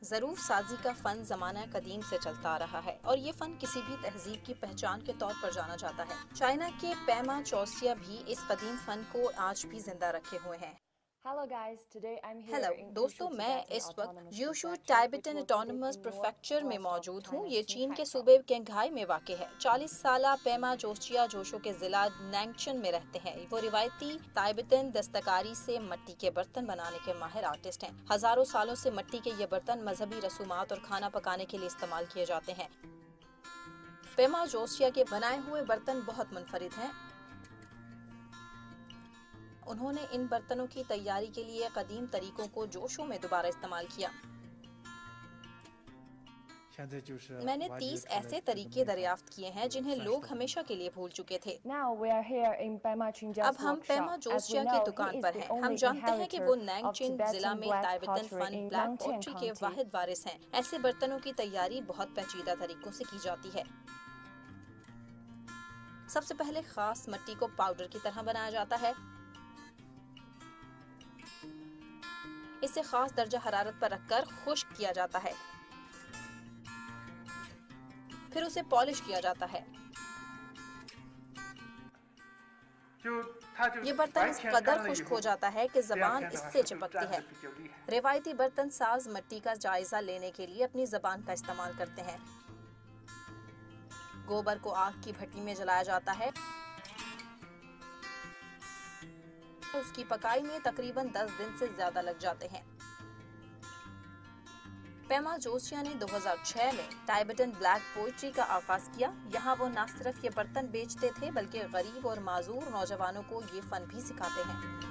ظروف سازی کا فن زمانہ قدیم سے چلتا آ رہا ہے اور یہ فن کسی بھی تہذیب کی پہچان کے طور پر جانا جاتا ہے۔ چائنا کے پیما چوسیا بھی اس قدیم فن کو آج بھی زندہ رکھے ہوئے ہیں۔ ہیلو دوستو، میں اس وقت یوشو ٹائبیٹن آٹونومس پریفیکچر میں موجود ہوں۔ یہ چین کے صوبے قینگھائی میں واقع ہے۔ 40 سالہ پیما چوسیا جوشو کے ضلع نینگچن میں رہتے ہیں۔ وہ روایتی ٹائبیٹن دستکاری سے مٹی کے برتن بنانے کے ماہر آرٹسٹ ہیں۔ ہزاروں سالوں سے مٹی کے یہ برتن مذہبی رسومات اور کھانا پکانے کے لیے استعمال کیے جاتے ہیں۔ پیما چوسیا کے بنائے ہوئے برتن بہت منفرد ہیں۔ انہوں نے ان برتنوں کی تیاری کے لیے قدیم طریقوں کو جوشو میں دوبارہ استعمال کیا۔ میں نے 30 ایسے طریقے دریافت کیے ہیں جنہیں لوگ ہمیشہ کے لیے بھول چکے تھے۔ اب ہم پیما چوسیا کی دکان پر ہیں۔ ہم جانتے ہیں کہ وہ نینگچن ضلع میں ٹائبیٹن فن بلیک پوٹری کے واحد وارث ہیں۔ ایسے برتنوں کی تیاری بہت پیچیدہ طریقوں سے کی جاتی ہے۔ سب سے پہلے خاص مٹی کو پاؤڈر کی طرح بنایا جاتا ہے۔ اسے خاص درجہ حرارت پر رکھ کر خشک کیا جاتا ہے۔ پھر اسے پالش کیا جاتا ہے۔ یہ برتن اس قدر خشک ہو جاتا ہے کہ زبان اس سے چپکتی ہے۔ روایتی برتن ساز مٹی کا جائزہ لینے کے لیے اپنی زبان کا استعمال کرتے ہیں۔ گوبر کو آگ کی بھٹی میں جلایا جاتا ہے۔ اس کی پکائی میں تقریباً 10 دن سے زیادہ لگ جاتے ہیں۔ پیما چوسیا نے 2006 میں ٹائبیٹن بلیک پوئٹری کا آغاز کیا۔ یہاں وہ نہ صرف یہ برتن بیچتے تھے بلکہ غریب اور معذور نوجوانوں کو یہ فن بھی سکھاتے ہیں۔